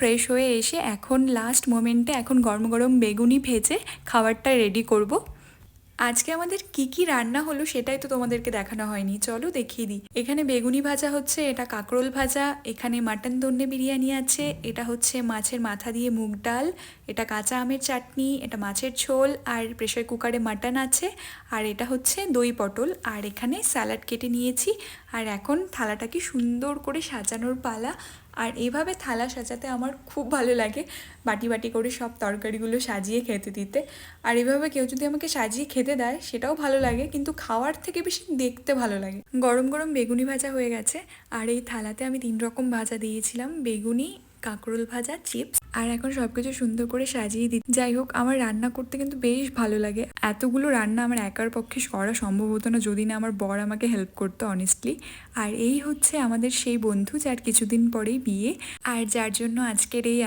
Fresh হয়ে এসে এখন লাস্ট মোমেন্টে এখন গরম গরম বেগুনি ভেজে খাবারটা রেডি করব। আজকে আমাদের কি কি রান্না হলো সেটাই তো তোমাদেরকে দেখানো হয়নি, চলো দেখিয়ে দিই। এখানে বেগুনি ভাজা হচ্ছে, এটা কাঁকরোল ভাজা, এখানে মাটন দন্নে বিরিয়ানি আছে, এটা হচ্ছে মাছের মাথা দিয়ে মুগ ডাল, এটা কাঁচা আমের চাটনি, এটা মাছের ঝোল, আর প্রেশার কুকারে মাটন আছে, আর এটা হচ্ছে দই পটল, আর এখানে স্যালাড কেটে নিয়েছি। আর এখন থালাটাকে সুন্দর করে সাজানোর পালা। আর এভাবে থালা সাজাতে আমার খুব ভালো লাগে, বাটি বাটি করে সব তরকারিগুলো সাজিয়ে খেতে দিতে। আর এভাবে কেউ যদি আমাকে সাজিয়ে খেতে দেয় সেটাও ভালো লাগে, কিন্তু খাওয়ার থেকে বেশি দেখতে ভালো লাগে। গরম গরম বেগুনি ভাজা হয়ে গেছে, আর এই থালাতে আমি 3 রকম ভাজা দিয়েছিলাম, বেগুনি, কাঁকরোল ভাজা, চিপস, আর এখন সব কিছু সুন্দর করে সাজিয়ে দিই। যাই হোক, আমার রান্না করতে কিন্তু বেশ ভালো লাগে। এতগুলো রান্না আমার একার পক্ষে করা সম্ভব হতো না যদি না আমার বর আমাকে হেল্প করতো অনেস্টলি। আর এই হচ্ছে আমাদের সেই বন্ধু যার কিছুদিন পরেই বিয়ে, আর যার জন্য আজকের এই